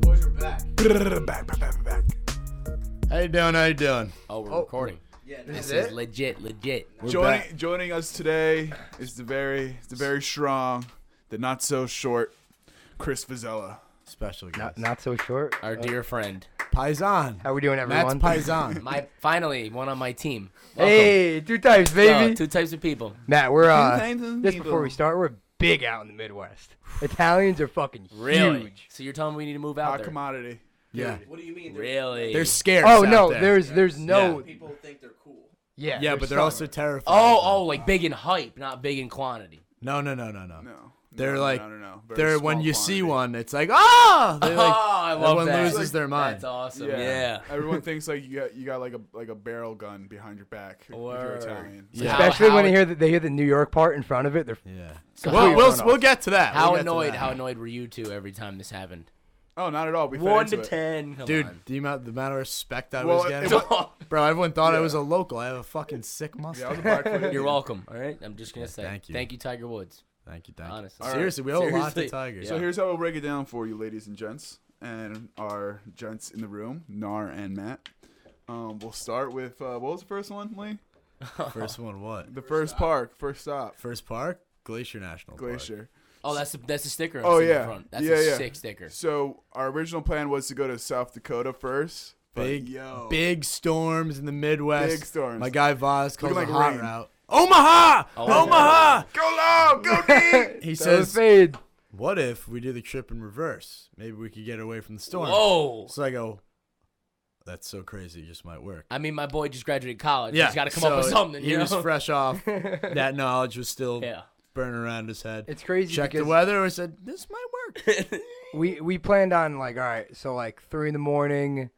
Boys, we're back. Back. How you doing? How you doing? Oh, we're recording. Yeah, This is legit. Joining us today is the very strong, the not so short, Chris Vozz. Special guest. not so short. Our dear friend. Paisan. How we doing, everyone? Matt's Paisan. Finally, one on my team. Welcome. Hey, two types, baby. Two types of people. Matt, we're types of just people. before we start, we're big out in the Midwest. Italians are fucking Really? huge. So you're telling me we need to move out Hot there? commodity. Yeah. What do you mean? Really? They're scarce. Oh out no, there. there's no. People think they're cool. Yeah, Yeah, but they're also terrified. Oh, like big in hype, not big in quantity. No. No. They're like, no. Very they're when small you quantity. see one, it's like, ah! Like, I love everyone that. loses their mind. That's awesome. Yeah. Yeah. Everyone thinks like you got like a barrel gun behind your back if you're Word. Italian. Yeah. Especially How- when they hear the New York part in front of it. They're Yeah. So Well, how- we'll get to that. How We'll get to annoyed? that. How annoyed were you two every time this happened? Oh, not at all. We fed 1 into to it. 10. Come Dude, on. the amount of respect I Well, was getting. it was- Bro, everyone thought I Yeah. was a local. I have a fucking sick mustache. Yeah, I was a Blackfoot. You're welcome. All right. I'm just gonna say thank you. Thank you, Tiger Woods. Thank you. Honestly. All right. Seriously, we owe a lot to Seriously. Tigers. So here's how we'll break it down for you, ladies and gents, and our gents in the room, Nar and Matt. We'll start with what was the first one, Lee? First one, what? The first stop, First park? Glacier National Park. Glacier. Oh, that's the sticker. Oh, on the yeah. front. That's Yeah, a yeah. sick sticker. So our original plan was to go to South Dakota first. But Big storms in the Midwest. Big storms. My guy Vozz calls Looking it like hot rain. route. Omaha! Oh, Omaha! Go low, go deep. He so says, fade. what if we do the trip in reverse? Maybe we could get away from the storm. Whoa. So I go, that's so crazy. It just might work. I mean, my boy just graduated college. Yeah. He's got to come up with something. He You was know? fresh off. That knowledge was still Yeah. burning around his head. It's crazy Checked the because weather and said, this might work. we planned on like, all right, so like 3 a.m.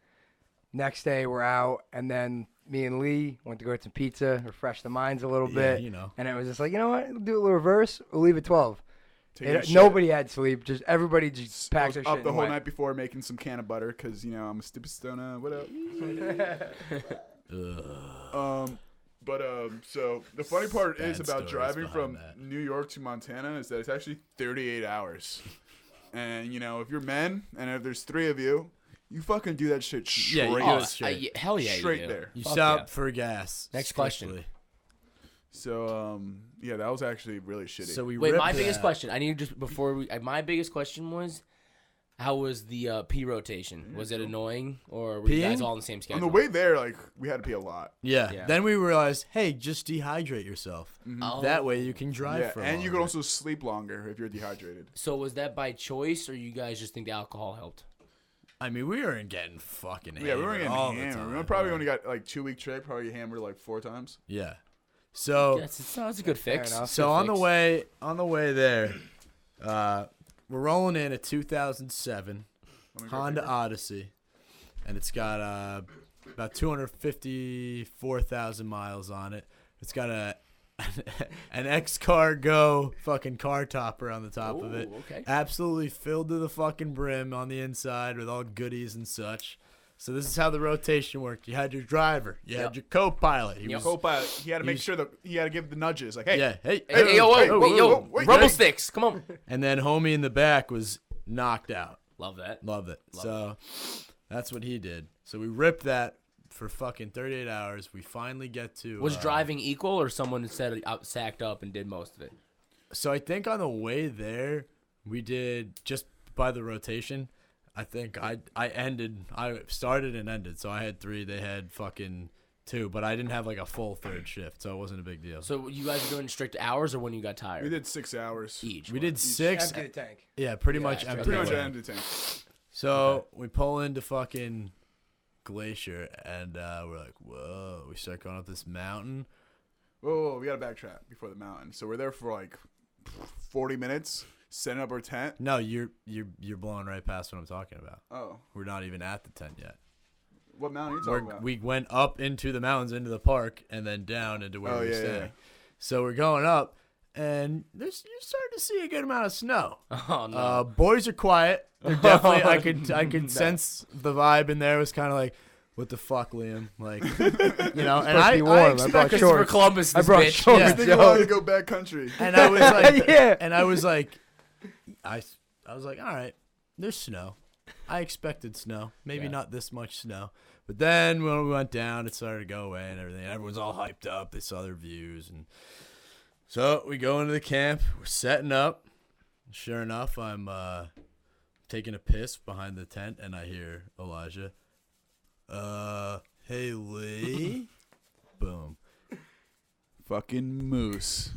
Next day we're out, and then me and Lee went to go get some pizza, refresh the minds a little Yeah, bit. you know. And it was just like, you know what? We'll do a little reverse. We'll leave at 12. Taking a shit. Nobody had sleep. Just everybody just packs their up shit the and whole went. night before making some can of butter because I'm a stupid stoner. What up? So the funny part is Bad about stories driving behind from that. New York to Montana is that it's actually 38 hours. And if you're men and if there's 3 of you, you fucking do that shit straight. Yeah, you do Oh, it straight. hell yeah, Straight you do. there. You Fuck stop yeah. for gas. Next question. strictly. So that was actually really shitty. So we Wait, ripped my that. biggest question. I need to just before we. My biggest question was, how was the pee rotation? Was it annoying, or were you guys Peeing? all on the same on schedule? the way there, like we had to pee a lot. Yeah. Yeah. Then we realized, hey, just dehydrate yourself. Oh. That way you can drive Yeah, for and you can longer. also sleep longer if you're dehydrated. So was that by choice, or you guys just think the alcohol helped? I mean, we weren't getting fucking Yeah, we were hammered getting all the hammered. time. We probably only got like 2-week trip. Probably hammered like 4 times. Yeah. So That's a good fix. enough. so on the way there, we're rolling in a 2007 Honda Odyssey, and it's got about 254,000 miles on it. It's got an X-Cargo fucking car topper on the top of it. Ooh, okay. Absolutely filled to the fucking brim on the inside with all goodies and such. So this is how the rotation worked. You had your driver. You Yep. had your co-pilot. He Yep. was, Co-pilot, he had to make He's- sure that he had to give the nudges. Like, hey, yeah, hey, Hey, yo, wait, oh, wait, yo, whoa, wait, rumble hey. sticks, come on. And then homie in the back was knocked out. Love that. Love it. Love So that's what he did. So we ripped that for fucking 38 hours. We finally get to. Was driving equal, or someone said sacked up and did most of it? So I think on the way there, we did just by the rotation. I think I started and ended. So I had 3. They had fucking 2. But I didn't have like a full third shift. So it wasn't a big deal. So you guys are doing strict hours, or when you got tired? we did 6 hours. Each. We did 6. Empty the tank. Yeah, pretty Yeah, much straight empty. Pretty much the ended the tank. So we pull into fucking Glacier, and we're like, whoa. We start going up this mountain. Whoa, we got to backtrack before the mountain. So we're there for like 40 minutes, setting up our tent. No, you're blowing right past what I'm talking about. Oh, We're not even at the tent yet. what mountain are you talking about? We went up into the mountains, into the park, and then down into where Oh, we're yeah, staying. yeah. So we're going up, and you're starting to see a good amount of snow. Oh no. Boys are quiet. They're definitely. I could sense the vibe in there was kind of like, what the fuck, Liam? Like, and to be warm. I brought expect shorts. Christopher Columbus, I this brought bitch. shorts. Yeah. I think I wanted to go backcountry. and I was like, Yeah. and I was like, I I was like, all right, there's snow. I expected snow. Maybe not this much snow. But then when we went down, it started to go away and everything. Everyone's all hyped up. They saw their views. And so we go into the camp. We're setting up. Sure enough, I'm taking a piss behind the tent, and I hear Elijah, hey, Lee. Boom. Fucking moose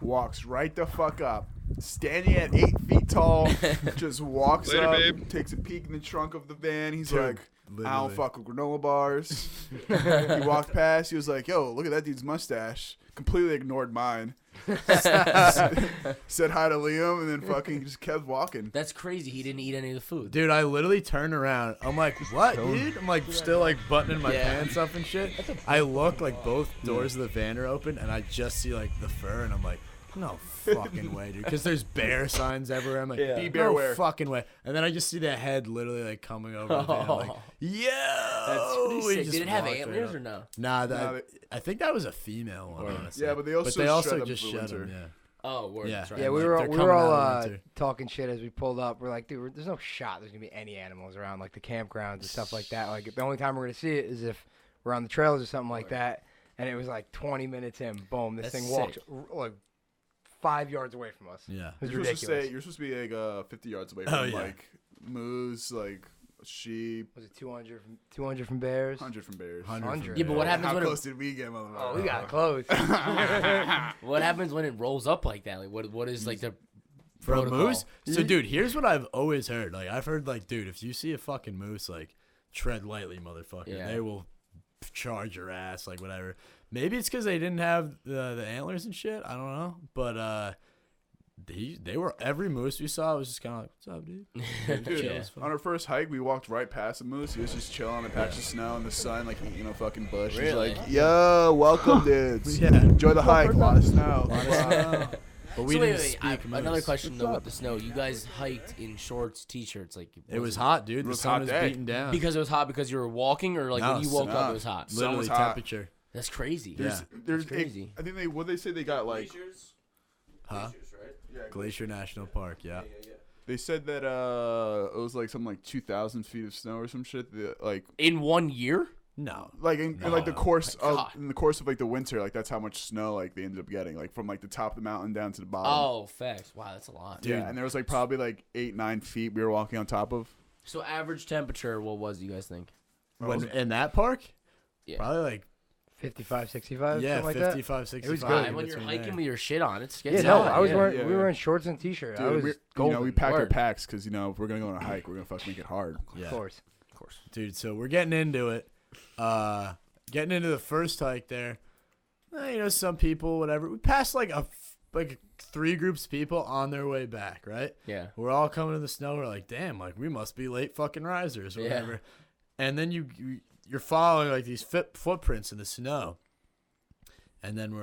walks right the fuck up, standing at 8 feet tall, just walks Later, up, babe. takes a peek in the trunk of the van. He's Dude, like, I literally. don't fuck with granola bars. He walked past. He was like, yo, look at that dude's mustache. Completely ignored mine. Said hi to Liam, and then fucking just kept walking. That's crazy. He didn't eat any of the food. Dude, I literally turned around. I'm like, what, dude? I'm like still like buttoning my pants up and shit. I look like both doors of the van are open, and I just see like the fur, and I'm like, no fucking way, dude. Because there's bear signs everywhere. I'm like, Be bear aware. no fucking way. And then I just see the head literally like coming over the van. I'm like, yo. That's pretty He sick. just Did it have walked right antlers up. or no? Nah, Nah, I think that was a female one, honestly. Yeah, but they also shred them just for shed winter. them, yeah. Oh, word. Yeah. That's right. Yeah, we Like, were they're we coming were out all of winter. talking shit as we pulled up. We're like, dude, there's no shot there's gonna be any animals around like the campgrounds and stuff like that. Like the only time we're gonna see it is if we're on the trails or something like that. And it was like 20 minutes in, boom, this That's thing walked sick. like 5 yards away from us. Yeah. It was You're ridiculous. supposed to be like 50 yards away from Oh, yeah. like moose, like sheep, Was it 200 from bears? 100 from bears. 100. Yeah, but what happens How when close did we get, motherfucker? Oh, we got close. what happens when it rolls up like that? Like, what is like the For a protocol? moose? So, dude, here's what I've always heard. Like, I've heard, like, dude, if you see a fucking moose, like, tread lightly, motherfucker. Yeah. They will charge your ass, like, whatever. Maybe it's because they didn't have the antlers and shit. I don't know. But, they were, every moose we saw was just kind of like, what's up, dude? Dude, Chill as fuck. on our first hike, we walked right past a moose. He was just chilling on a patch of snow in the sun, like eating a fucking bush. Really? He's like, yo, welcome, dudes. Yeah. Enjoy the hike. A lot of snow. But we So didn't wait, speak moose. another question though with the snow. You guys hiked in shorts, t-shirts, like It was hot, dude. The was sun hot was day. beating down. because it was hot because you were walking, or like No, when you woke up no. it was hot. Sun Literally was hot. temperature. That's crazy. There's crazy. I think what they say they got like. Huh? Glacier National Park, yeah. They said that it was like something like 2,000 feet of snow or some shit. Like In 1 year? No. like in like the course my of God. in the course of like the winter, like that's how much snow like they ended up getting, like from like the top of the mountain down to the bottom. Oh, facts. Wow, that's a lot. Dude. Yeah, and there was like probably like 8-9 feet we were walking on top of. So average temperature, what was you guys think? When, in that park? Yeah. Probably like 55, 65, yeah, something like that. 55, 65. It was good. When you're between hiking there. with your shit on, it's Yeah, gets no, hot, I was yeah. wearing. Yeah, We yeah. were in shorts and t-shirt. I Dude, was we golden. packed our Word. packs because if we're gonna go on a hike, we're gonna fucking make it hard. Yeah. Of course. Of course. Dude, so we're getting into it. Getting into the first hike there. Some people, whatever. We passed like like 3 groups of people on their way back, right? Yeah. We're all coming in the snow. We're like, damn, like we must be late fucking risers or Yeah. whatever. And then you're following like these footprints in the snow. And then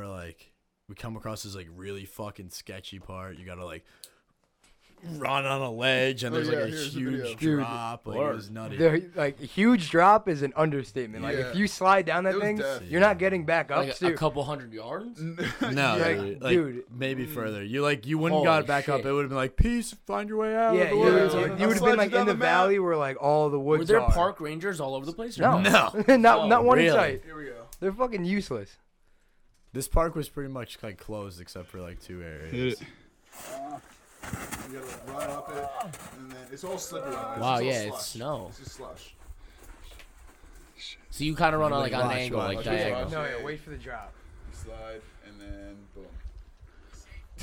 we come across this like really fucking sketchy part. You gotta like run on a ledge, and there's like a here's the video. huge Dude, drop. Like, it was nutty. Like a huge drop is an understatement. Like Yeah. if you slide down that It was thing, death. you're not getting back up. Like so a couple hundred yards? No, Like, dude, dude. maybe further. You wouldn't Holy got back up. shit. It would have been like, peace, find your way out. yeah, of the you woods. would yeah. have I'll been slide like you in down the the map. valley where like all the woods Were there are. park rangers all over the place? Or No, No. not one in really? sight. Here we go. They're fucking useless. This park was pretty much like closed except for like 2 areas. You gotta run up it, and then it's all slippery. Wow, It's all yeah, slush. it's snow. It's just slush. So you kind of run on like on an Watch, angle, watch. like Watch, diagonal. watch. No, yeah, wait for the drop. Slide, and then boom.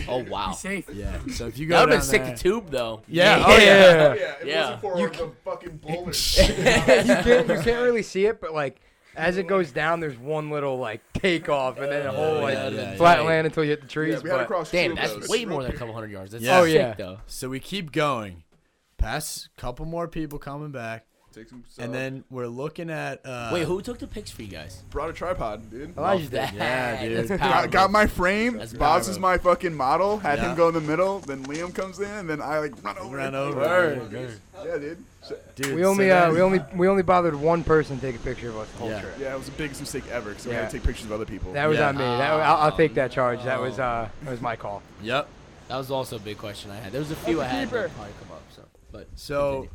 Oh, wow. Safe. Yeah. So if you That go would have down been sick there, to tube, though. Yeah. Oh Yeah. yeah, it Yeah. wasn't for the fucking boulders. you can't really see it, but like as it goes down, there's one little like takeoff and then a whole like yeah, flat yeah. land until you hit the trees. Yeah, we had to but cross Damn, two of that's those. way more than a couple hundred yards. That's Yeah. Oh, sick, yeah. though. so we keep going, past a couple more people coming back, Take some and then we're looking at. Wait, who took the pics for you guys? brought a tripod, dude. Elijah did. Yeah, dude. That's Got powerful. my frame. That's Vozz is powerful. my fucking model. Had Yeah. him go in the middle. Then Liam comes in, and then I like run over. Ran it. over. Word. Yeah, dude. Dude, We so only then- we only bothered one person to take a picture of us the whole Yeah. trip. Yeah, it was the biggest mistake ever because we Yeah. had to take pictures of other people. That was Yeah. on me. I'll take that charge. That was my call. Yep. That was also a big question I had. There was a few I had that probably come up. So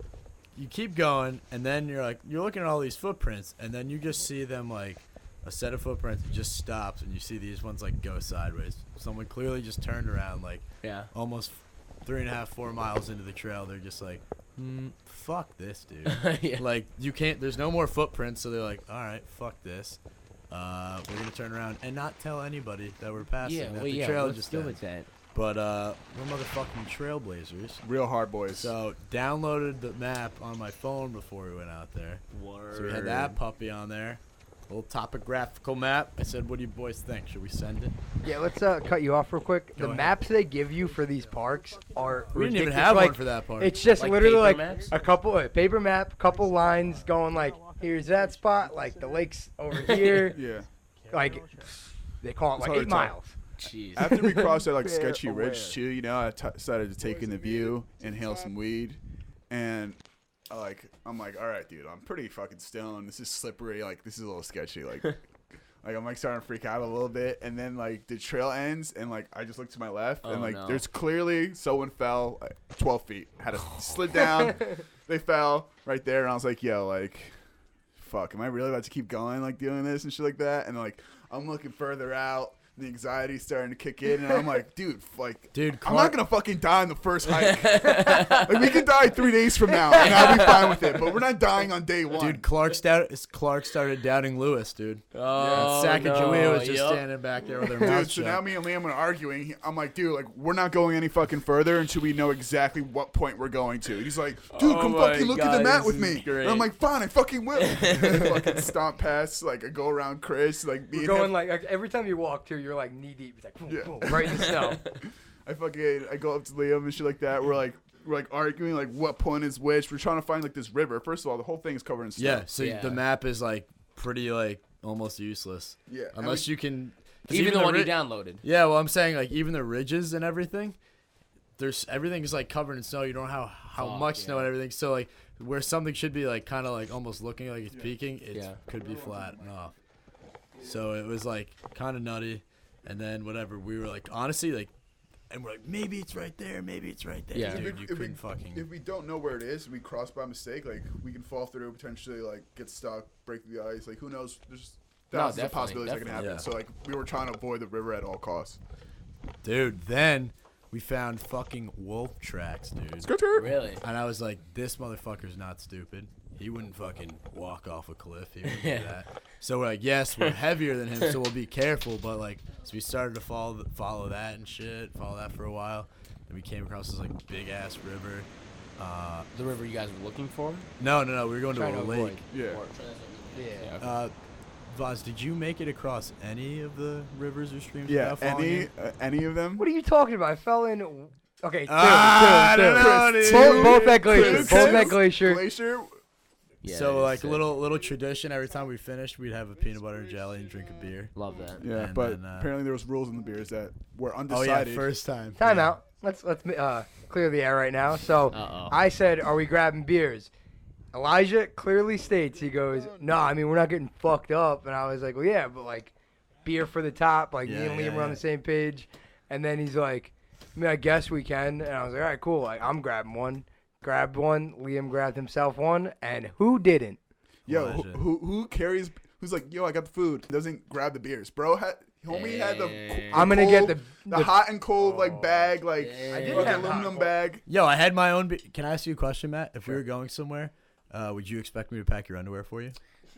you keep going, and then you're looking at all these footprints, and then you just see them like a set of footprints that just stops, and you see these ones like go sideways. Someone clearly just turned around, like almost 3.5, 4 miles into the trail. They're just like, fuck this, dude. Like you can't. There's no more footprints, so they're like, all right, fuck this. We're gonna turn around and not tell anybody that we're passing. That the trail just go with that. But we're motherfucking trailblazers. Real hard boys. So downloaded the map on my phone before we went out there. Word. So we had that puppy on there. Little topographical map. I said, what do you boys think? Should we send it? Yeah, let's cut you off real quick. Go the ahead. maps they give you for these parks are We didn't even ridiculous. have Like, one for that part. It's just Like literally paper like maps? a couple paper map, couple lines going like, here's that spot, like the lake's over here. Yeah. Like they call it It's like hard 8 to tell. miles. Jeez. After we crossed that like sketchy Aware. ridge too, you know, I decided to take in the view, inhale some weed, and I'm like, all right, dude, I'm pretty fucking stoned. This is slippery. Like this is a little sketchy. Like I'm like starting to freak out a little bit, and then like the trail ends, and like I just look to my left, and like no. there's clearly someone fell 12 feet, had to slid down. They fell right there, and I was like, yo, like, fuck, am I really about to keep going, like doing this and shit like that? And like I'm looking further out. The anxiety's starting to kick in, and I'm like, dude, I'm not gonna fucking die on the first hike. Like we can die 3 days from now, and I'll be fine with it. But we're not dying on day one. Dude, Clark started doubting Lewis, dude. Oh, Sack and Julia was just yup. standing back there with her mouth Dude, so shut. now me and Liam are arguing. I'm like, dude, like we're not going any fucking further until we know exactly what point we're going to. He's like, dude, Oh come my fucking look at God, the map this with is me. great. And I'm like, fine, I fucking will. And I fucking stomp past, like I go around Chris, like me We're and going him. like every time you walk too, you're like knee deep. It's like boom, Yeah. boom, right in the snow. I go up to Liam and shit like that. We're like arguing like what point is which. We're trying to find like this river. First of all, the whole thing is covered in snow. Yeah, so Yeah. the map is like pretty like almost useless. Yeah. Unless you can. 'cause Even the one you ri- downloaded. Yeah, well, I'm saying like even the ridges and everything, everything is like covered in snow. You don't know how Fuck, much snow yeah. and everything. So like where something should be like kind of like almost looking like it's peaking, it could be flat and off. So it was like kind of nutty. And then whatever, we were like honestly like, and we're like maybe it's right there, maybe it's right there. Yeah. Dude, you couldn't fucking. If we don't know where it is, we cross by mistake. Like we can fall through, potentially like get stuck, break the ice. Like who knows? There's thousands of definitely, possibilities that can happen. definitely. So like we were trying to avoid the river at all costs. Dude, then we found fucking wolf tracks, dude. Really? And I was like, this motherfucker's not stupid. He wouldn't fucking walk off a cliff. He wouldn't do that. So we're like, yes, we're heavier than him, so we'll be careful. But like, so we started to follow that and shit, follow that for a while. And we came across this like big ass river. The river you guys were looking for? No, we were going to Trying a to lake. avoid. Yeah. Yeah. Vozz, did you make it across any of the rivers or streams? Yeah. without falling in? Any of them? What are you talking about? I fell in. Okay, two. I don't know, Chris, dude. Both at Glacier. Chris, Both at Glacier. Glacier. Yeah, So it like is a sick. little tradition. Every time we finished, we'd have a peanut butter and jelly and drink a beer. Love that. Yeah, And but then, apparently there was rules in the beers that were Oh undecided. yeah, first time. Time Yeah. out. Let's clear the air right now. So Uh-oh. I said, "Are we grabbing beers?" Elijah clearly states, he goes, "No, I mean we're not getting fucked up." And I was like, "Well, yeah, but like beer for the top." Like me Yeah, and Liam yeah, were on yeah. the same page. And then he's like, "I mean, I guess we can." And I was like, "All right, cool. Like I'm grabbing one." Grabbed one. Liam grabbed himself one. And who didn't? Yo, Elijah. who carries? Who's like, yo, I got the food. Doesn't grab the beers, bro. Homie had the. Hey. I'm gonna get cold- the the hot and cold like bag, like I didn't fucking have hot aluminum and cold. bag. Yo, I had my own. Can I ask you a question, Matt? If we were going somewhere, would you expect me to pack your underwear for you?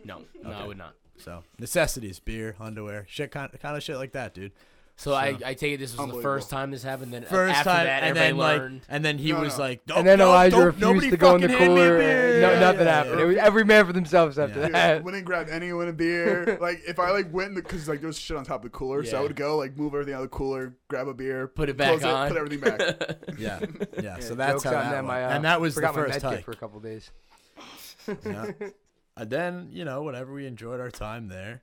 No, I would not. So necessities: beer, underwear, shit, kind of shit like that, dude. So I take it this was the Unbelievable. first time this happened. Then First after time, that, and everybody then like, learned. and then he No, was no. like, And then Elijah refused nobody to go in the fucking hand me a cooler. beer. No, Yeah, nothing yeah, happened. yeah. It was every man for themselves after Yeah. that. Wouldn't grab anyone a beer. Like if I like went because like there was shit on top of the cooler, so I Yeah. would go like move everything out of the cooler, grab a beer, Put it back close on. put everything back. Yeah. So that's Jokes how on that them. went. I, And that was the forgot my first med kit hike. for a couple days. Yeah. And then whatever, we enjoyed our time there.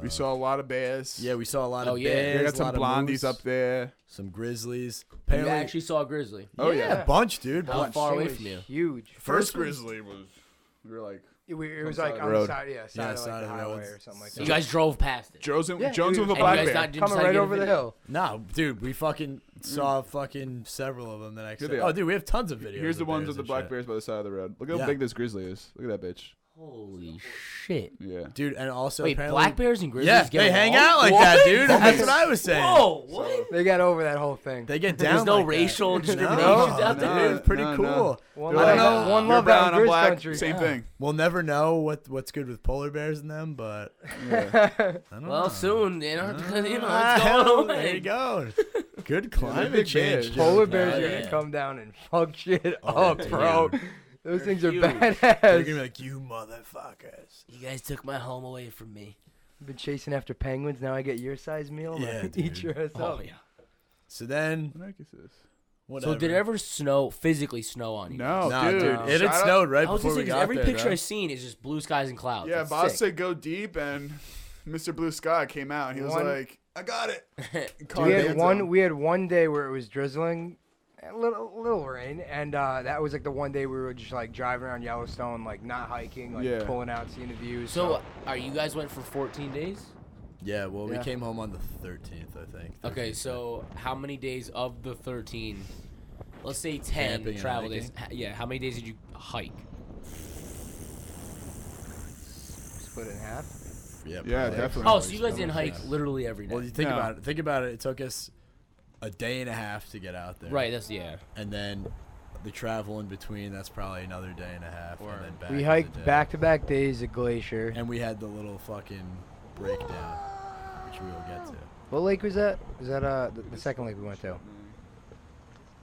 We saw a lot of bears. Yeah, we saw a lot Oh, of yeah. bears, We got a some lot of blondies moose, up there. some grizzlies. You Apparently, actually saw a grizzly. Oh, yeah, yeah. a bunch, dude. How Bunch. far away Thing from was you? Huge. First grizzly was we were like It was side like of the on road. the side, side of side like of the the highway roads. or something like So that. you guys drove past it. Jones Yeah, went with and a you black guys bear. not- didn't coming decide to right get a over the video? hill. No, dude, we fucking saw fucking several of them the next Here day. they Oh, are. dude, we have tons of videos. Here's the ones bears with the and black shit. bears by the side of the road. Look how Yeah. big this grizzly is. Look at that bitch. Holy shit. Yeah. Dude, and also Wait, apparently, black bears and grizzlies yeah, get they hang along? out like What? that, dude. That's what I was saying. Whoa, what? They got over that whole thing. They get down. There's no like that. racial discriminations No, out there. dude, it's pretty No, cool. no. One They're I don't love, know. one You're love out brown, in I'm Grizz black. country. Same thing. We'll never know what's good with polar bears in them, but Yeah. I don't Well, know. soon, you know, it's going Hell, there you away. go. Good big climate change. bears. dude. Polar bears are Yeah. gonna come down and fuck shit Oh, up, bro. dude. Those They're things are huge. They're gonna badass. be like, you motherfuckers. You guys took my home away from me. Been chasing after penguins. Now I get your size meal. I'm Yeah, gonna eat dude. your ass Oh, up. yeah. So then, What the heck is this? whatever. So did it ever physically snow on you? No, Nah, dude. dude. It had Shout out- snowed right I was before gonna we say, 'cause got every there, picture bro. I've seen is just blue skies and clouds. Yeah, It's Vozz sick. said go deep, and Mr. Blue Sky came out, and he was One- like, I got it. We had one day where it was drizzling, a little rain, and that was like the one day we were just like driving around Yellowstone, like not hiking, like Yeah. pulling out, seeing the views. So, are you guys went for 14 days? Yeah, well, we Yeah. came home on the 13th, I think. Okay, 13th. so how many days of the 13? Let's say 10 Camping and travel days. hiking? Yeah, how many days did you hike? split it in half. Yeah, Yeah, probably. definitely. Oh, so you guys didn't hike Yeah. literally every day. Well, you think No. about it. Think about it. It took us a day and a half to get out there. Right, that's yeah. And then the travel in between, that's probably another day and a half. Or- And then back We is a hiked day. back-to-back days at Glacier. And we had the little fucking breakdown, which we will get to. What lake was that? Was that the second lake we went to?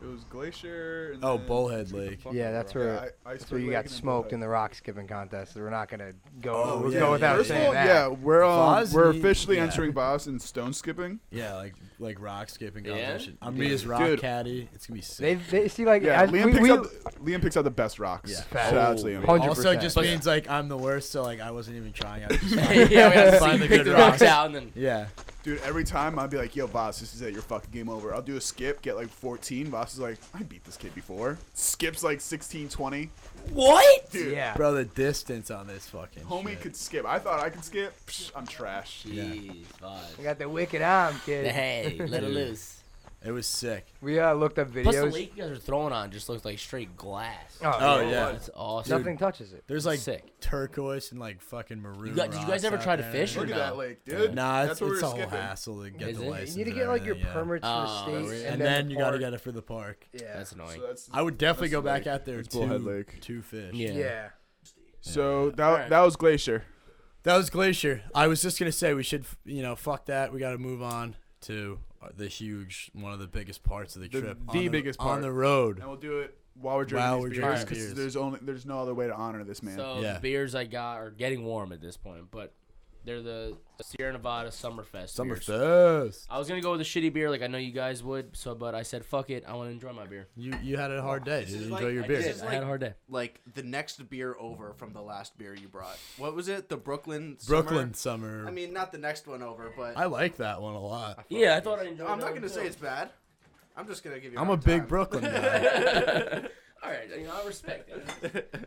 It was Glacier. And Oh, then- Bullhead Lake. Yeah, that's where That's where you got smoked in the rock skipping contest. So we're not gonna go Oh, yeah, go without First of saying all, that. yeah, we're Vozz, we're he- officially yeah. entering Vozz in stone skipping. Yeah, like rock skipping Yeah? competition. I'm gonna be his rock Dude. caddy. It's gonna be sick. They see like Yeah, as Liam picks out the best rocks. Yeah. Shout out to Liam. 100%. Also, it just But- means like I'm the worst, so like I wasn't even trying. I was just yeah, we had to Find the pick good the rocks rocks. out and then. yeah. Dude, every time I'd be like, yo, Vozz, this is it. You're fucking game over. I'll do a skip, get like 14. Vozz is like, I beat this kid before. Skips like 16, 20. What? Dude, Yeah. Bro, the distance on this fucking homie shit. could skip. I thought I could skip. Psh, I'm trash. Jeez, I got the wicked arm, kid. Hey, let it Dude. loose. It was sick. We looked up Plus, the videos. lake you guys are throwing on just looks like straight glass. Oh, yeah. That's awesome. Nothing touches it. There's like Sick. turquoise and like fucking maroon. Did you guys rocks ever out try to there. fish or Look at no? that lake, dude. Nah, That's it's, what we it's were a whole skipping. hassle to get Is the it? license. You need to and get like your everything, yeah. permits Oh, for the state, And then the you gotta park. get it for the park. Yeah. That's annoying. So that's, I would definitely that's go the back lake. out there It's Bullhead to Lake. fish. Yeah. Yeah. So that Alright. that was Glacier. That was Glacier. I was just gonna say we should, fuck that. We got to move on to the one of the biggest parts of the The- trip. the on biggest on part. the road. And we'll do it while we're drinking While these we're beers, drinking 'cause beers. there's no other way to honor this man. So Yeah. the beers I got are getting warm at this point, but they're the Sierra Nevada Summerfest. beers. Summerfest. I was gonna go with a shitty beer, like I know you guys would. But I said fuck it. I want to enjoy my beer. You had a hard day. This Did is you like- enjoy your I beer? did. I had a hard day. Like the next beer over from the last beer you brought. What was it? The Brooklyn. Brooklyn summer. I mean, not the next one over, but I like that one a lot. Yeah, I thought I enjoyed. I'm that not one gonna say too. it's bad. I'm just gonna give you. I'm a hard big time. Brooklyn guy. All right, I respect it.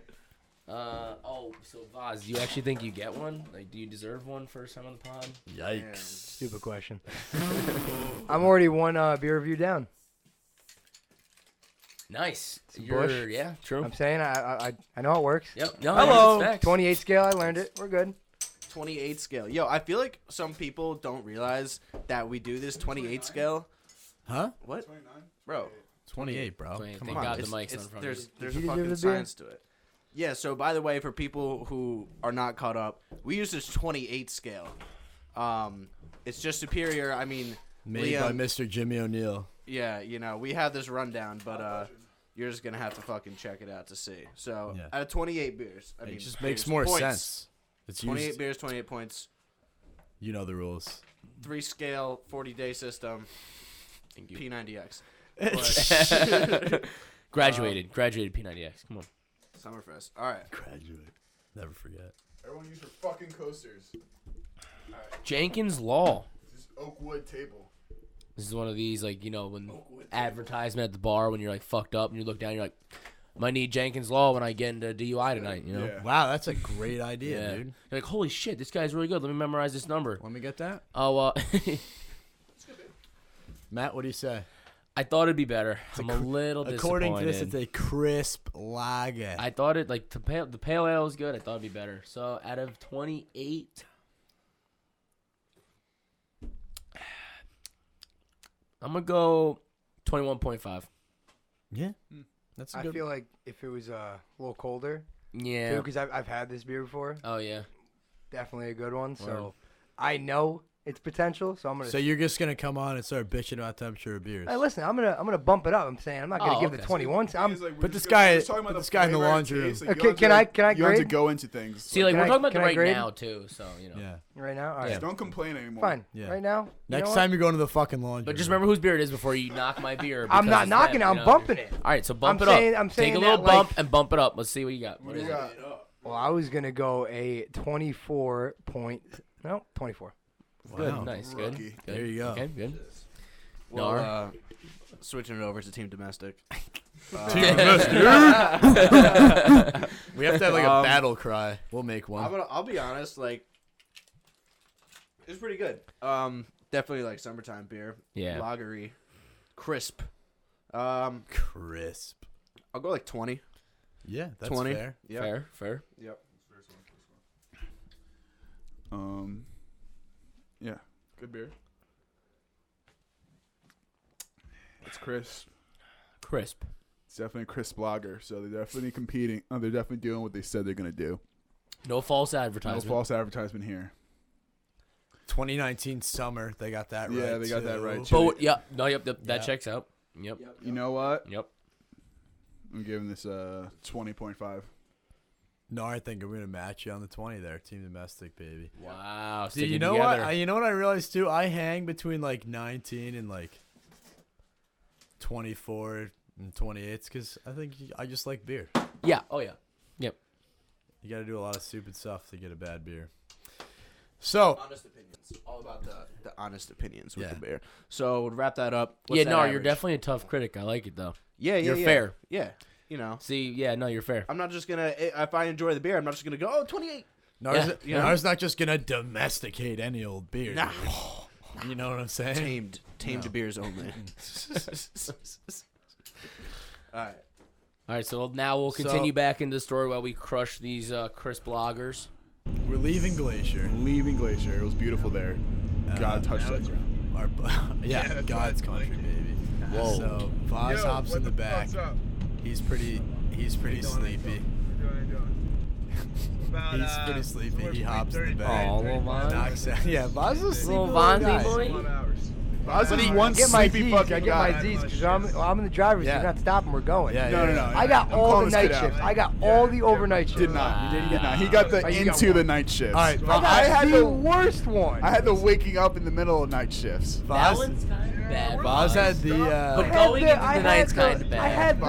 So Vozz, do you actually think you get one? Like, do you deserve one first time on the pod? Yikes. Stupid question. I'm already one beer review down. Nice. a bush. Yeah, true. I'm saying I know it works. Yep. No, Hello. that's facts. 28 scale. I learned it. We're good. 28 scale. Yo, I feel like some people don't realize that we do this 28 scale. Huh? What? Bro, 28, bro. 28. Come Thank on. God the it's- mic's it's- not in front there's of there's Did a you fucking deserve the beer? science to it. Yeah, so by the way, for people who are not caught up, we use this 28 scale. It's just superior. I mean, Made Liam, by Mr. Jimmy O'Neill. yeah, we have this rundown, but you're just gonna have to fucking check it out to see. So Yeah. out of 28 beers, I It mean, just makes beers, more points. sense. It's 28 used, beers, 28 points. you know the rules. 3 scale, 40-day system. Thank you. P90X. Graduated P90X. Come on. Summerfest. All right. Graduate. Never forget. Everyone use your fucking coasters. Jenkins Law. This is oak wood table. This is one of these, like, when advertisement at the bar when you're like fucked up and you look down, you're like, Might need Jenkins Law when I get into DUI tonight. You know. Yeah. Wow, that's a great idea, Yeah. dude. You're like, holy shit, this guy's really good. Let me memorize this number. Let me get that. Oh, Matt, what do you say? I thought it'd be better. I'm a little According to this, it's disappointed. a crisp lager. I thought it the pale ale is good. I thought it'd be better. So out of 28, I'm gonna go 21.5. Yeah, that's a I good. feel like if it was a little colder, Yeah. because I've had this beer before, Oh yeah. definitely a good one. So Word. I know its potential. So I'm gonna. So you're just gonna come on and start bitching about temperature of beers. Hey, listen, I'm gonna bump it up. I'm saying I'm not gonna Oh, give okay. the 21. I'm, Put this guy in the laundry room. Okay, can I You have to grade? go into things. See, like Can we're I- talking about can the I right grade? now too. So you know. Yeah. right now. All right, Just don't complain anymore. fine. Yeah. Right now. Next time you're going to the fucking laundry. But just room. remember whose beer it is before you knock my beer. I'm because not it's knocking it. them, I'm you know? bumping it. All right, so bump I'm it saying- up. I'm Take saying a little that, like- bump and bump it up. Let's see what you got. What is it? Well, I was gonna go a 24. 24. Good, Wow. nice, Rookie. good. There you go. Okay, good. Well, switching it over to team domestic. We have to have like a battle cry. We'll make one. I'll be honest, like it's pretty good. Definitely like summertime beer. Yeah. Lagery, crisp. Crisp. I'll go like 20. Yeah, that's 20. fair. Yep. Fair. Yep. Yeah, good beer. It's crisp. Crisp. It's definitely a crisp lager. So they're definitely competing. They're definitely doing what they said they're gonna do. No false No advertisement. false advertisement here. 2019 summer, they got that right. Yeah, they got that too. right, too. But yep, that Yeah. checks out. Yep. You know what? Yep. I'm giving this a 20.5. No, I think I'm gonna match you on the 20 there, team domestic, baby. Wow. Dude, sticking you know together. what? You know what I realized too? I hang between like 19 and like 24 and 28 because I think I just like beer. Yeah. Oh yeah. Yep. You got to do a lot of stupid stuff to get a bad beer. So Honest opinions. All about the honest opinions with Yeah. the beer. So to wrap that up. What's Yeah. that No, you're average? definitely a tough critic. I like it though. Yeah, You're fair. Yeah. You know, See, yeah, no, you're fair. I'm not just gonna. If I enjoy the beer, I'm not just gonna go. 28. Nars not just gonna domesticate any old beer. Nah. dude. You know what I'm saying? Tamed beers only. All right. All right, so now we'll continue back into the story while we crush these crisp lagers. We're leaving Glacier. Leaving Glacier. It was beautiful there. God touched that ground. Yeah, God's country, baby. Whoa. So Vozz hops in the back. He's pretty sleepy. He's pretty sleepy. He hops in the back. Oh, little Vozz. Knocks out. Yeah, Vozz is a sleepy Little little Vonzie guy. boy. Vozz is one I get my sleepy Z's. fucking I get guy. my Z's because I'm in the driver's seat. Yeah. You're not stopping. We're going. Yeah, No, yeah. no, no. I got I'm all calling the this night kid out. shifts. I got all the overnight shifts. Did not. Wow. He did not. He got the Oh, you got into the one. night shifts. All right, I got I had the the worst one. I had the waking up in the middle of night shifts. That Vozz, one's kind of bad. Vozz had the But going into the night's kind of bad. I had the,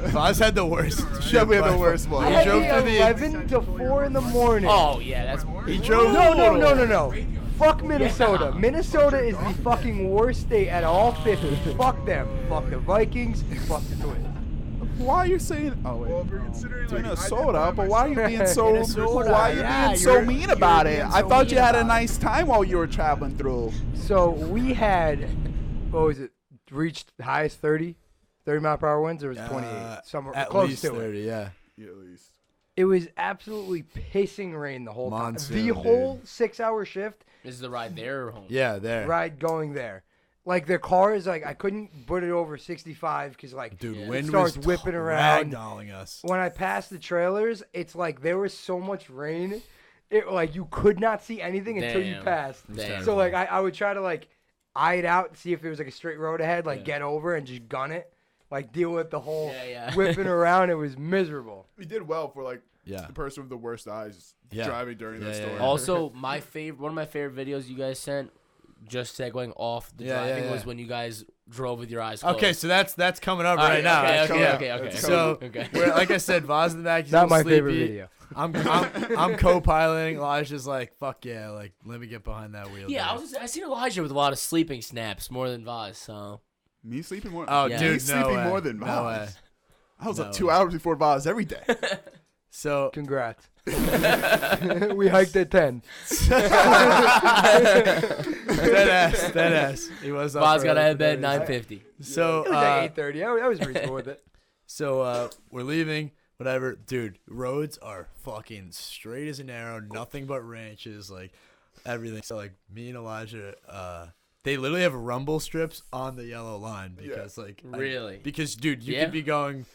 Vozz had the worst. Definitely had the worst one. I He had drove the through the 11 to 4 in the morning. Oh yeah, that's. He drove. No. Fuck Minnesota. Yeah. Minnesota is the fucking worst state out of all 50. Fuck them. Fuck the Vikings. Fuck the Twins. Why are you saying? Oh wait. Well, if we're considering like Minnesota, but why are you being so? Minnesota, Why are you yeah, being so you're- mean you're about it? being I so thought you mean had a about it. nice time while you were traveling through. So we had, what was it? Reached the highest 30 mile per hour winds, or was it 28? Somewhere At close least to 30, it. yeah. Yeah, at least. It was absolutely pissing rain the whole Monsoon, time. The dude. whole 6-hour shift Is the ride there or home? Yeah, there. ride going there. Like their cars, like I couldn't put it over 65 because like Dude, Yeah. wind starts was whipping around. ragdolling us. when I passed the trailers, it's like there was so much rain, it like you could not see anything until you Damn. passed. Damn. So like I would try to like eye it out, see if there was like a straight road ahead, like Yeah. get over and just gun it, like deal with the whole Yeah. whipping around. It was miserable. You did well for like Yeah. the person with the worst eyes Yeah. driving during that Yeah, yeah, storm. yeah. Also, one of my favorite videos you guys sent, just segueing off the Yeah, yeah, driving, yeah. was when you guys drove with your eyes closed. Okay, so that's coming up All right now. Okay, actually. okay. So, Okay. like I said, Vozz in the back. He's Not a little my favorite sleepy. video. I'm co-piloting. Elijah's like, fuck yeah, like let me get behind that wheel. Yeah, dude. I seen Elijah with a lot of sleeping snaps more than Vozz. So Me sleeping more. Oh, Yeah. dude, Me no sleeping way. more than no Vozz. way. I was No. up 2 hours before Vozz every day. So Congrats. We hiked at 10. Dead ass. He was up. Vozz got early out of bed today. 9:50. So It was like 8:30. I was reasonable with it. So we're leaving, whatever. Dude, roads are fucking straight as an arrow, nothing but ranches, like everything. So like me and Elijah, they literally have rumble strips on the yellow line because Really? because dude, you Yeah. could be going.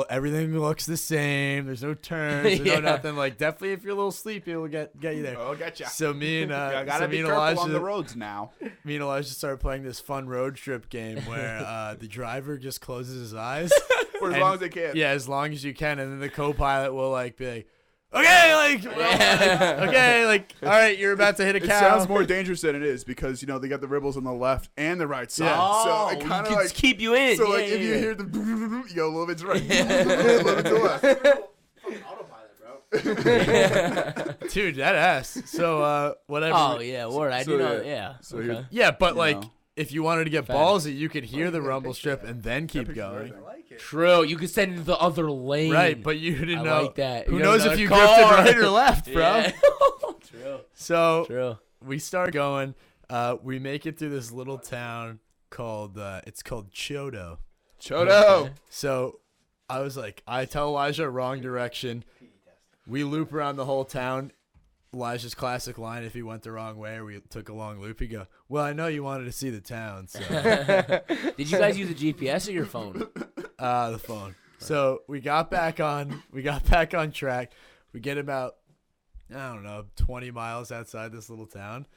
Everything looks the same. There's no turns. There's Yeah. no nothing. Like definitely, if you're a little sleepy, it'll get you there. Oh, gotcha. So me and I gotta so be me and careful Elijah, on the roads now. me and Elijah started playing this fun road trip game where the driver just closes his eyes. For as And- long as they can. Yeah, as long as you can, and then the co-pilot will like be like, okay, okay, like, all right, you're about to hit a It cow. sounds more dangerous than it is because they got the ribbles on the left and the right side. Yeah. So it kind of like keep you in. so yeah, like if yeah, you yeah. hear the you go a little bit to the right, a little bit to the left. Autopilot, bro. Dude, that ass. So whatever. Oh yeah, word. I So, do know. yeah. Yeah. So okay. you're- Yeah, but You like know. if you wanted to get Fact. ballsy, you could hear the rumble strip and then keep picture's going. right there. True. You could send it to the other lane. Right, but you didn't I know. like that. Who You got knows if another you car. drifted right or left, bro? Yeah. True. So True. we start going. We make it through this little town called it's called Chodo. Chodo. So I was like, I tell Elijah wrong direction. We loop around the whole town. Elijah's classic line, if he went the wrong way or we took a long loop, he'd go, well, I know you wanted to see the town, so Did you guys use a GPS or your phone? the phone. So we got back on track. We get about, I don't know, 20 miles outside this little town,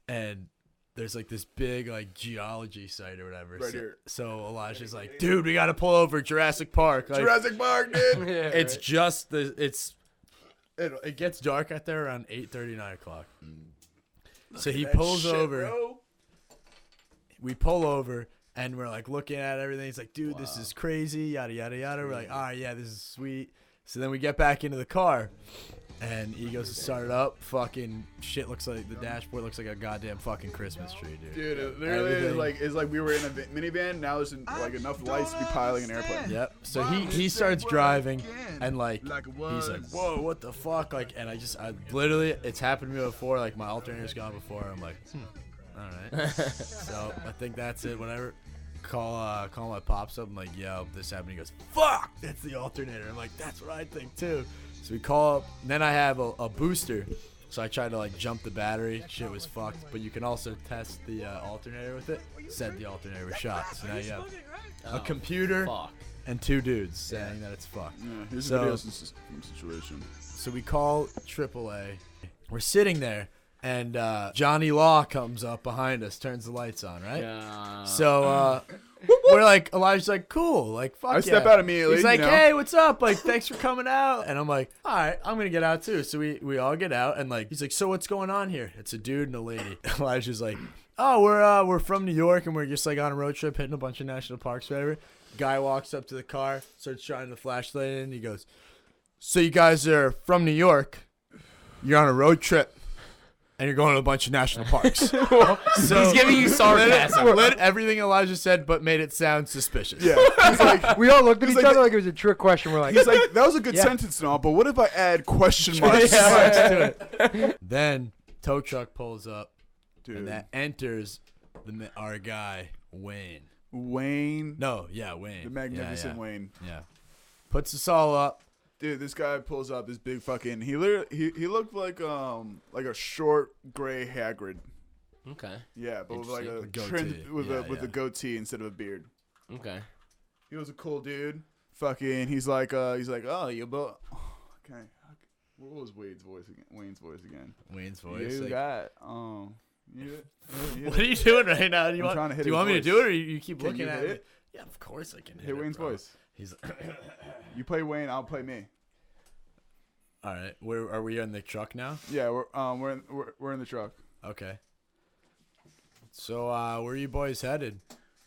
and there's like this big like geology site or whatever. Right here. So Elijah's like, dude, we gotta pull over Jurassic Park. Like, Jurassic Park, dude. Yeah, it's right. just it gets dark out there around 8:30, 9 o'clock. So he pulls over. Bro. We pull over and we're like looking at everything. He's like, dude, this is crazy, yada yada yada. We're like, all right, yeah, this is sweet. So then we get back into the car and he goes to start it up. Fucking shit looks like the dashboard looks like a goddamn fucking Christmas tree, dude. Dude, it literally is Everything. like we were in a minivan. Now there's like enough lights to be piloting an airplane. Yep. So he starts driving and like he's like, whoa, what the fuck? Like, and I literally, it's happened to me before. Like my alternator's gone before. I'm like, all right. So I think that's it. Whatever. Call my pops up. I'm like, yo, this happened. He goes, fuck, that's the alternator. I'm like, that's what I think too. So we call up. And then I have a booster. So I tried to like jump the battery. Shit was fucked. But you can also test the alternator with it. Said the alternator was shot. So now you have a computer Fuck. and two dudes saying that it's fucked. Yeah, here's So- a video situation. So we call AAA. We're sitting there, and Johnny Law comes up behind us, turns the lights on, right? Yeah. So we're like, Elijah's like, cool, like, fuck I step yeah. out immediately. He's like, you know? hey, what's up? Like, thanks for coming out. And I'm like, all right, I'm going to get out too. So we all get out, and like, he's like, so what's going on here? It's a dude and a lady. Elijah's like, oh, we're from New York, and we're just like on a road trip, hitting a bunch of national parks, whatever. Guy walks up to the car, starts shining the flashlight in, and he goes, so you guys are from New York, you're on a road trip, and you're going to a bunch of national parks. So He's giving you sarcasm. Lit everything Elijah said, but made it sound suspicious. Yeah. He's like, We all looked at He's each like- other like it was a trick question. We're like, he's like, that was a good Yeah. sentence and all, but what if I add question marks? To it. Then tow truck pulls up, Dude, and that enters our guy Wayne. Wayne, No, yeah, Wayne. the magnificent yeah. Wayne. Yeah, puts us all up. Dude, this guy pulls up this big fucking. He literally he looked like a short gray Hagrid. Okay. Yeah, but with like a Interesting. trimmed Goatee. with Yeah, a yeah. goatee instead of a beard. Okay. He was a cool dude. Fucking, he's like, oh, you both. Okay, what was Wayne's voice again? Wayne's voice. You like- got what are you doing right now? Do you I'm trying want, to hit do you his want me to voice. do it, or you keep Can looking you at hit me? it? Yeah, of course I can hit Hit it, Wayne's bro. voice. He's You play Wayne, I'll play me. all right. Where are we in the truck now? Yeah, we're in the truck. Okay. So where are you boys headed?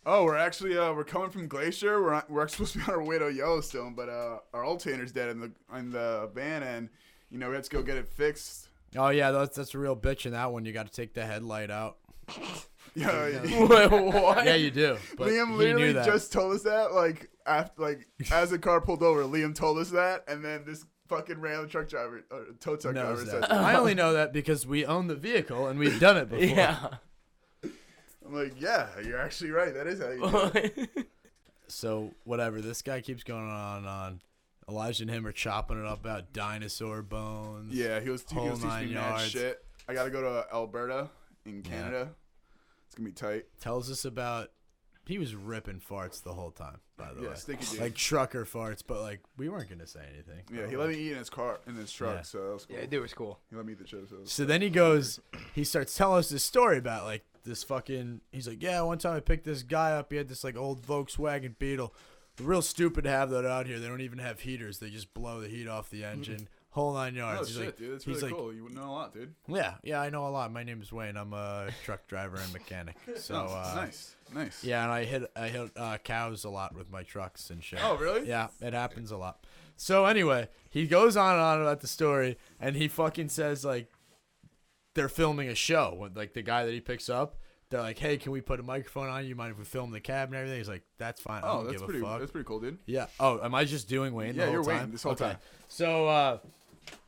Oh, we're actually we're coming from Glacier. We're actually supposed to be on our way to Yellowstone, but our alternators dead in the van, and we had to go get it fixed. Oh yeah, that's a real bitch in that one. You got to take the headlight out. Yeah, Wait, what? Yeah, you do. But Liam he literally knew that. just told us that, like, after, like, as the car pulled over, Liam told us that, and then this fucking random truck driver, tow truck driver knows said that. that. I only know that because we own the vehicle and we've done it before. Yeah. I'm like, yeah, you're actually right. That is how you do it. So whatever, this guy keeps going on and on. Elijah and him are chopping it up about dinosaur bones. Yeah, he was Whole teaching 9 me mad yards. shit. I got to go to Alberta in Canada. It's going to be tight. Tells us about he was ripping farts the whole time, by the way. Yeah, stinky dude. Like trucker farts, but like we weren't gonna say anything. Yeah, he let me eat in his car, in his truck, Yeah. so that was cool. Yeah, dude, it was cool. He let me eat the chips. So then he starts telling us this story about like this fucking. He's like, yeah, one time I picked this guy up. He had this like old Volkswagen Beetle. Real stupid to have that out here. They don't even have heaters. They just blow the heat off the engine. Whole 9 yards. Oh He's shit, like, dude, that's he's really like, cool. You would know a lot, dude. Yeah, I know a lot. My name is Wayne. I'm a truck driver and mechanic. So Nice. yeah, and I hit cows a lot with my trucks and shit. Oh really? Yeah, it happens a lot. So anyway, he goes on and on about the story, and he fucking says like they're filming a show. With, like the guy that he picks up, they're like, "Hey, can we put a microphone on you? Mind if we film the cab and everything?" He's like, "That's fine. I Oh, don't that's give pretty. a fuck." That's pretty cool, dude. Yeah. Oh, am I just doing Wayne? Yeah, the whole you're time? Wayne this whole time. So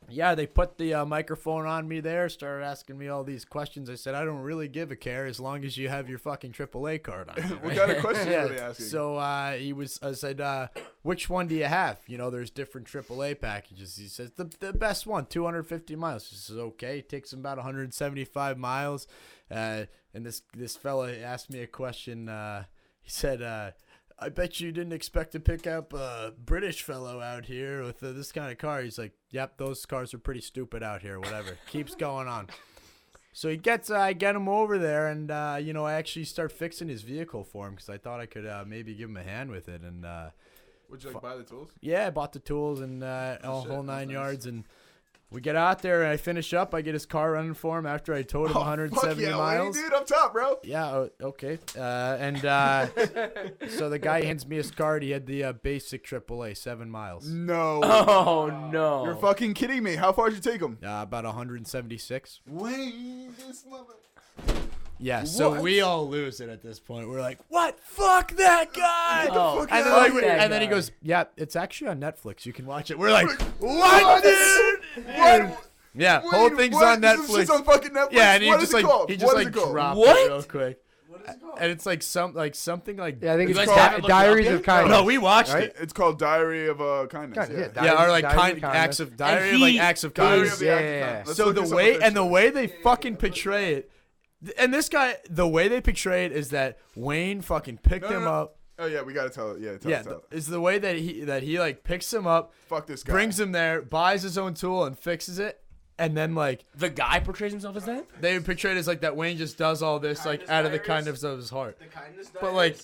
yeah, they put the microphone on me there, started asking me all these questions. I said, I don't really give a care as long as you have your fucking AAA card on. What kind of questions Yeah. were they asking? So I said, which one do you have? You know, there's different AAA packages. He says, the best one, 250 miles. He says, okay. It takes him about 175 miles. And this fella asked me a question. He said, I bet you didn't expect to pick up a British fellow out here with this kind of car. He's like, yep, those cars are pretty stupid out here, whatever. Keeps going on. So I get him over there, and, I actually start fixing his vehicle for him because I thought I could maybe give him a hand with it. And, Would you like buy the tools? yeah, I bought the tools and shit, whole 9 that's nice. yards. And we get out there, and I finish up. I get his car running for him after I towed him 170 fuck yeah, miles. Wayne, dude, up top, bro. Yeah, okay. So the guy hands me his card. He had the basic AAA, 7 miles. No. Oh no. You're fucking kidding me. How far did you take him? About 176. Wayne, this mother. Yeah, so What? we all lose it at this point. We're like, what? Fuck that guy! Oh, fuck And then, out like, of that and then he guy. goes, yeah, it's actually on Netflix. You can watch it. We're like, What? what, dude? What? Yeah, Wait, whole thing's what? on This Netflix. shit's on fucking Netflix. Yeah, and he What just is it like called? he just What is like it called? dropped What? it real quick. What is it called? And it's like something like Yeah, I think You it's guys haven't looked it up Diaries yet? of Kindness. no, we watched Right? it. It's called Diary of Kindness. Kindness, Yeah. yeah. Yeah, or like Diaries of acts of diary, And like he- acts of Diary kindness. of the Yeah, Act of yeah, Kindness. yeah. Let's So look the this up way officially. and the way they fucking portray it, and this guy, the way they portray it is that Wayne fucking picked No, no, him no. up. Oh yeah, we gotta tell it. Yeah, Yeah, tell it. is the way that he like picks him up, Fuck this guy. brings him there, buys his own tool and fixes it, and then like The guy portrays himself as that? they portray it as like that Wayne just does all this like out of the kindness of his heart. But like,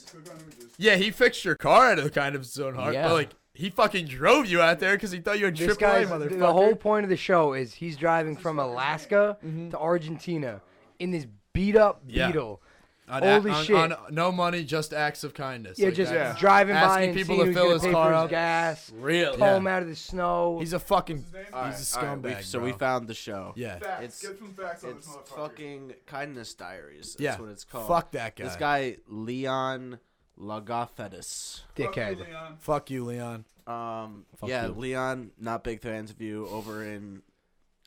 yeah, he fixed your car out of the kindness of his own heart. Yeah. But like, he fucking drove you out there because he thought you had This AAA, guy's motherfucker. the whole point of the show is he's driving from Alaska to Argentina in this beat up Yeah. Beetle. on, holy on, shit. on no money, just acts of kindness. Yeah, Like just that. Yeah. driving by Asking and people seeing to who's fill gonna his pay car for his up. gas, Really? pull Yeah. him out of the snow. He's a fucking All he's a right, scumbag. So bro. we found the show. Yeah. Facts. It's- Get some facts on this It's motherfucker. fucking Kindness Diaries. That's Yeah. what it's called. Fuck that guy. This guy, Leon Lagafetis. Fuck you, Dickhead. Leon. Fuck you, Leon. Fuck Yeah, you. Leon, not big fans of you over in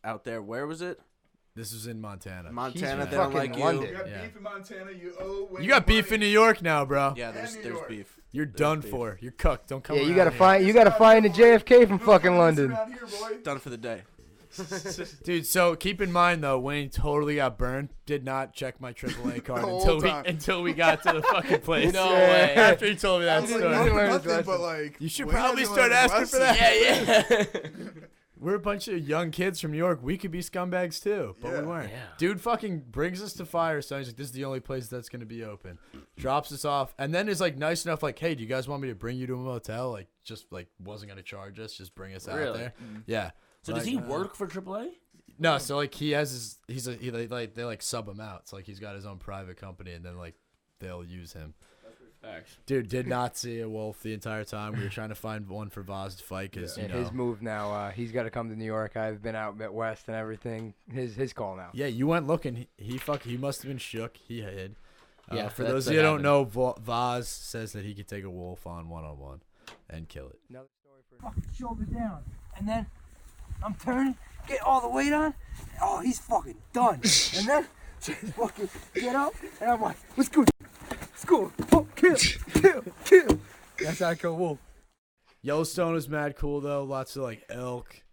out there. Where was it? This was in Montana. Montana. from They don't fucking like London. You got Yeah. beef in Montana. You owe. Wayne You got beef money. in New York now, bro. you. Yeah, And there's New there's York. beef. You're There's done beef. for. You're cooked. Don't come Yeah, you around gotta here. find the JFK from fucking This London. around here, boy. Done for the day. Dude, so keep in mind though, Wayne totally got burned. Did not check my AAA card The whole until we time. until we got to the fucking place. No way. After he told me that I was like, story. nothing, Learn his nothing, lesson. but like. You should Wayne probably hasn't start learned asking for his that. lesson. Yeah. We're a bunch of young kids from New York. We could be scumbags too, but Yeah. we weren't. Yeah. Dude fucking brings us to Firestone. He's like, this is the only place that's going to be open. Drops us off. And then is like nice enough, like, hey, do you guys want me to bring you to a motel? Like, just like wasn't going to charge us. Just bring us out Really? there. Yeah. So Like, does he work for AAA? No, so like he has his, they like sub him out. It's like he's got his own private company and then like they'll use him. Facts. Dude, did not see a wolf the entire time. We were trying to find one for Vozz to fight because, Yeah, you know. his move now. He's got to come to New York. I've been out west and everything. His call now. Yeah, you went looking. He must have been shook. He hid. Yeah, For that's those of what you who don't happened. know, Vozz says that he could take a wolf on one-on-one and kill it. Another story for Fucking shoulder down. And then I'm turning, get all the weight on. Oh, he's fucking done. And then just fucking get up, and I'm like, let's go. Let's go. Oh, kill. That's how I kill wolf. Yellowstone is mad cool though. Lots of like elk,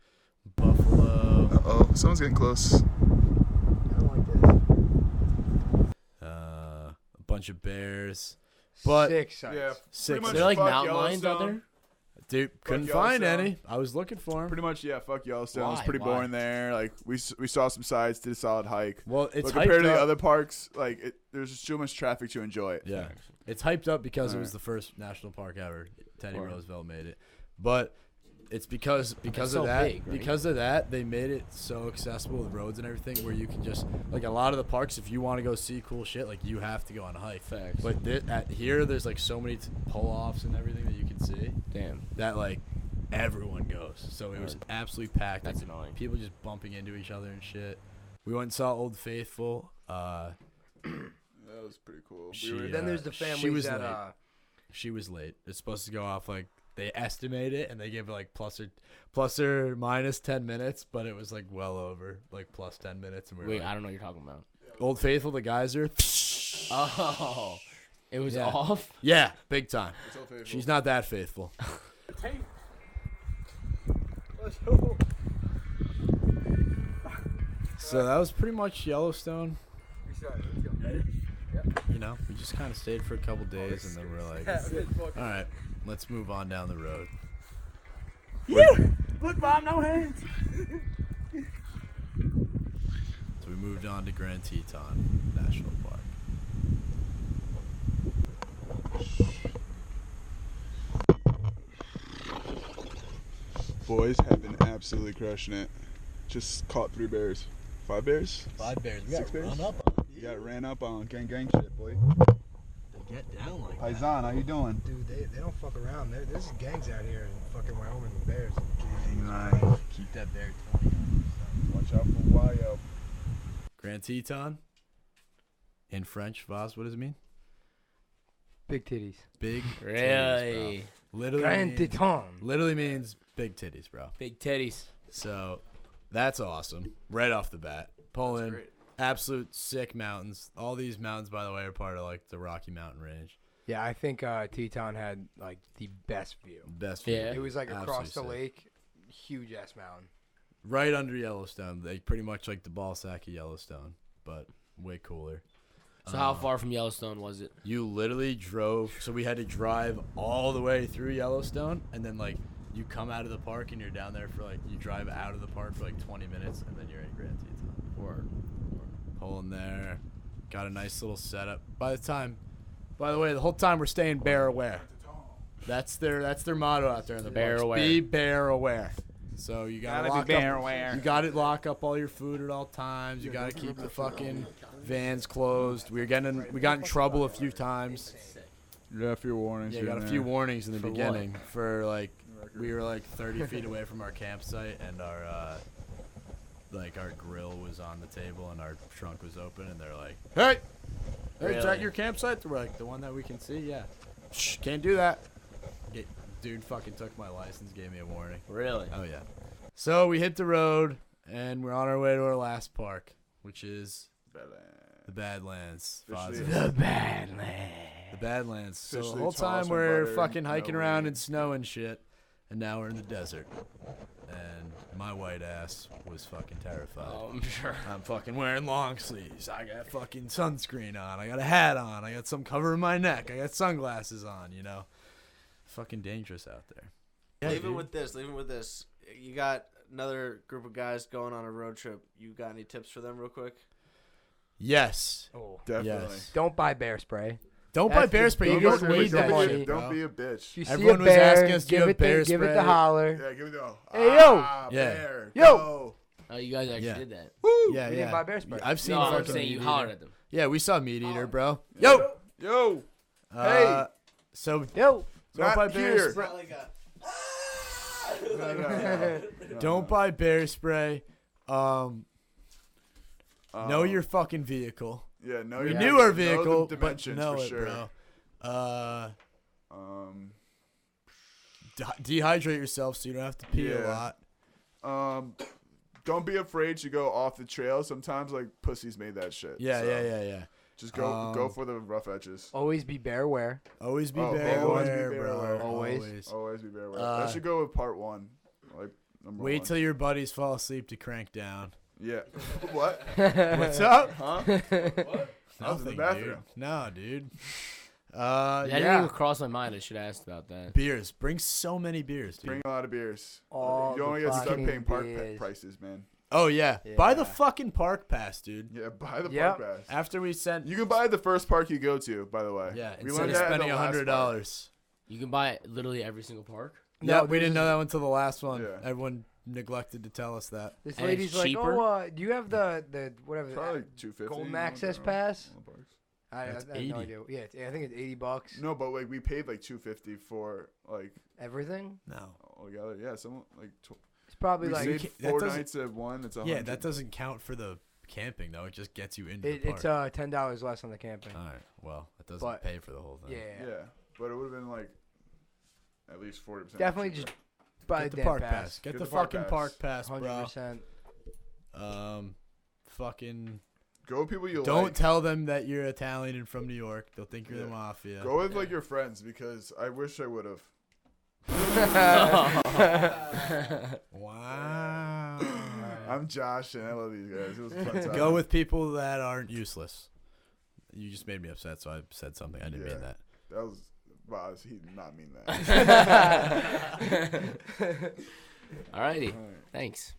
buffalo, Uh-oh, someone's getting close. I don't like this. a bunch of bears. But 6 sites. Yeah, six. pretty much They're like fuck mountain lions out Yellowstone. there. Dude, couldn't find Yellowstone. any. I was looking for them. Pretty much, yeah. Fuck Yellowstone. It's Why? pretty Why? boring there. Like we saw some sides, did a solid hike. Well, it's But compared hyped to the up. other parks, like there's just too much traffic to enjoy it. Yeah, it's hyped up because it was Alright. the first national park ever. Teddy Word. Roosevelt made it, but it's because of so that. big, right? Because of that, they made it so accessible with roads and everything, where you can just like a lot of the parks. If you want to go see cool shit, like you have to go on a hike. Facts. But here, there's like so many pull-offs and everything that you can see Damn. that like everyone goes. So it was absolutely packed. That's like, annoying. People just bumping into each other and shit. We went and saw Old Faithful. That was pretty cool. She- Then there's the she families was that late. She was late. It's supposed to go off like they estimate it and they give it like plus or minus 10 minutes, but it was like well over like plus 10 minutes. And we were Wait, like, I don't know what you're talking about. Old Faithful, the geyser. Oh, it was Yeah. off. Yeah, big time. It's Old Faithful. She's not that faithful. So that was pretty much Yellowstone. You know, we just kind of stayed for a couple days and then we're like, all right, let's move on down the road. Look, Mom, no hands. So we moved on to Grand Teton National Park. Boys have been absolutely crushing it. Just caught 3 bears. 5 bears? 5 bears. We got run up You got ran up on. Gang shit, boy. They get down like Paisan, how you doing? Dude, they don't fuck around. There's gangs out here in fucking Wyoming with bears. Keep that bear 20. Watch out for Wyo. Grand Teton. In French, Vozz, what does it mean? Big titties. Big titties, Really? bro. Literally Grand means, Teton. literally means big titties, bro. Big titties. So that's awesome. Right off the bat. Pulling great. absolute sick mountains. All these mountains, by the way, are part of like the Rocky Mountain Range. Yeah, I think Teton had like the best view. Best view. Yeah. It was like across the Absolutely sick. lake, huge ass mountain. Right under Yellowstone. They pretty much like the ball sack of Yellowstone, but way cooler. So how far from Yellowstone was it? You literally drove, so we had to drive all the way through Yellowstone, and then like you come out of the park and you're down there for like you drive out of the park for like 20 minutes, and then you're in Grand Teton. Word. Pulling there, got a nice little setup. By the way, the whole time we're staying bear aware. That's their motto out there in the Bear parks. aware. Be bear aware. So you gotta lock be bear up, aware. You gotta lock up all your food at all times. You gotta keep the fucking vans closed. We got in trouble a few times. You got a few warnings. Yeah, here got a and few there. warnings in the For what? beginning for like we were like 30 feet away from our campsite and our like our grill was on the table and our trunk was open and they're like, hey, is that Really? your campsite? We're like, the one that we can see, yeah. Shh, can't do that. Dude fucking took my license, gave me a warning. Really? Oh yeah. So we hit the road and we're on our way to our last park, which is the Badlands. Officially Vozz. The Badlands. The Badlands. So the Officially whole tossed time my we're butter, fucking hiking no around weed. in snow and shit, and now we're in the desert. And my white ass was fucking terrified. Oh, I'm sure. I'm fucking wearing long sleeves. I got fucking sunscreen on. I got a hat on. I got some covering my neck. I got sunglasses on, you know. Fucking dangerous out there. Yeah, Leave it dude. with this. Leave it with this. You got another group of guys going on a road trip. You got any tips for them, real quick? Yes. Oh. Definitely. Yes. Don't buy bear spray. Don't That's buy bear the spray. You biggest don't waste need of that money. shit, bro. Don't be a bitch. If you Everyone see was a bear, asking us, do you give have it the, bear give it spray? the holler. Yeah, give me the. Hey, yo! Ah, Yeah. bear, Yo! go. Oh, you guys actually Yeah. did that. Yeah, We yeah. didn't buy bear spray. I've seen No, I'm fucking saying you Meat hollered Eater. at them. Yeah, we saw Meat Eater, bro. Yo. Yo. Uh, so Yo! don't buy Not bear here. spray. No, no, no. Don't buy bear spray. Know your fucking vehicle. Yeah, know We your knew our know the vehicle, but dimensions know for it, sure. bro. Um, Dehydrate yourself so you don't have to pee a lot. Don't be afraid to go off the trail. Sometimes like pussies made that shit. Yeah, so yeah. Just go for the rough edges. Always be bear aware. Always be Oh, bear always be aware, bear bro. aware. Always. Always be very aware. That should go with part 1. Like number Wait 1. till your buddies fall asleep to crank down. Yeah. What? What's up? Huh? I was in the Nothing, bathroom. dude. No, dude. That didn't Yeah. even cross my mind. I should have asked about that. Beers. Bring so many beers, dude. Bring a lot of beers. All You only the get stuck fucking paying park beers. prices, man. Oh, yeah. Buy the Yeah. fucking park pass, dude. Yeah, buy the Yep. park pass. After we sent... You can buy the first park you go to, by the way. Yeah, We instead learned of that in the spending last park. $100. You can buy literally every single park. Yeah, No, we didn't this know is- that until the last one. Yeah. Everyone neglected to tell us that. This And lady's it's like, cheaper? oh, do you have the whatever Probably like $250. golden you know, access on pass? the parks. I That's have 80. no idea. Yeah, I think it's $80. No, but like we paid like $250 for like Everything. No. altogether. Yeah, someone like It's probably we like stayed can't- that 4 doesn't- nights at one. It's Yeah, 100. that doesn't count for the camping, though. It just gets you into the it's park. $10 less on the camping. All right. Well, that doesn't But- pay for the whole thing. Yeah, Yeah, but it would have been like at least 40%. definitely cheaper. just buy Get the the damn park pass. pass. Get the park fucking pass. park pass, bro. 100%. Fucking... Go with people you Don't like. tell them that you're Italian and from New York. They'll think you're the Yeah. mafia. Go with like your friends because I wish I would have. Wow. I'm Josh and I love these guys. It was a fun time. Go with people that aren't useless. You just made me upset, so I said something. I didn't mean that. That was Vozz. He did not mean that. Alrighty. All right. Thanks.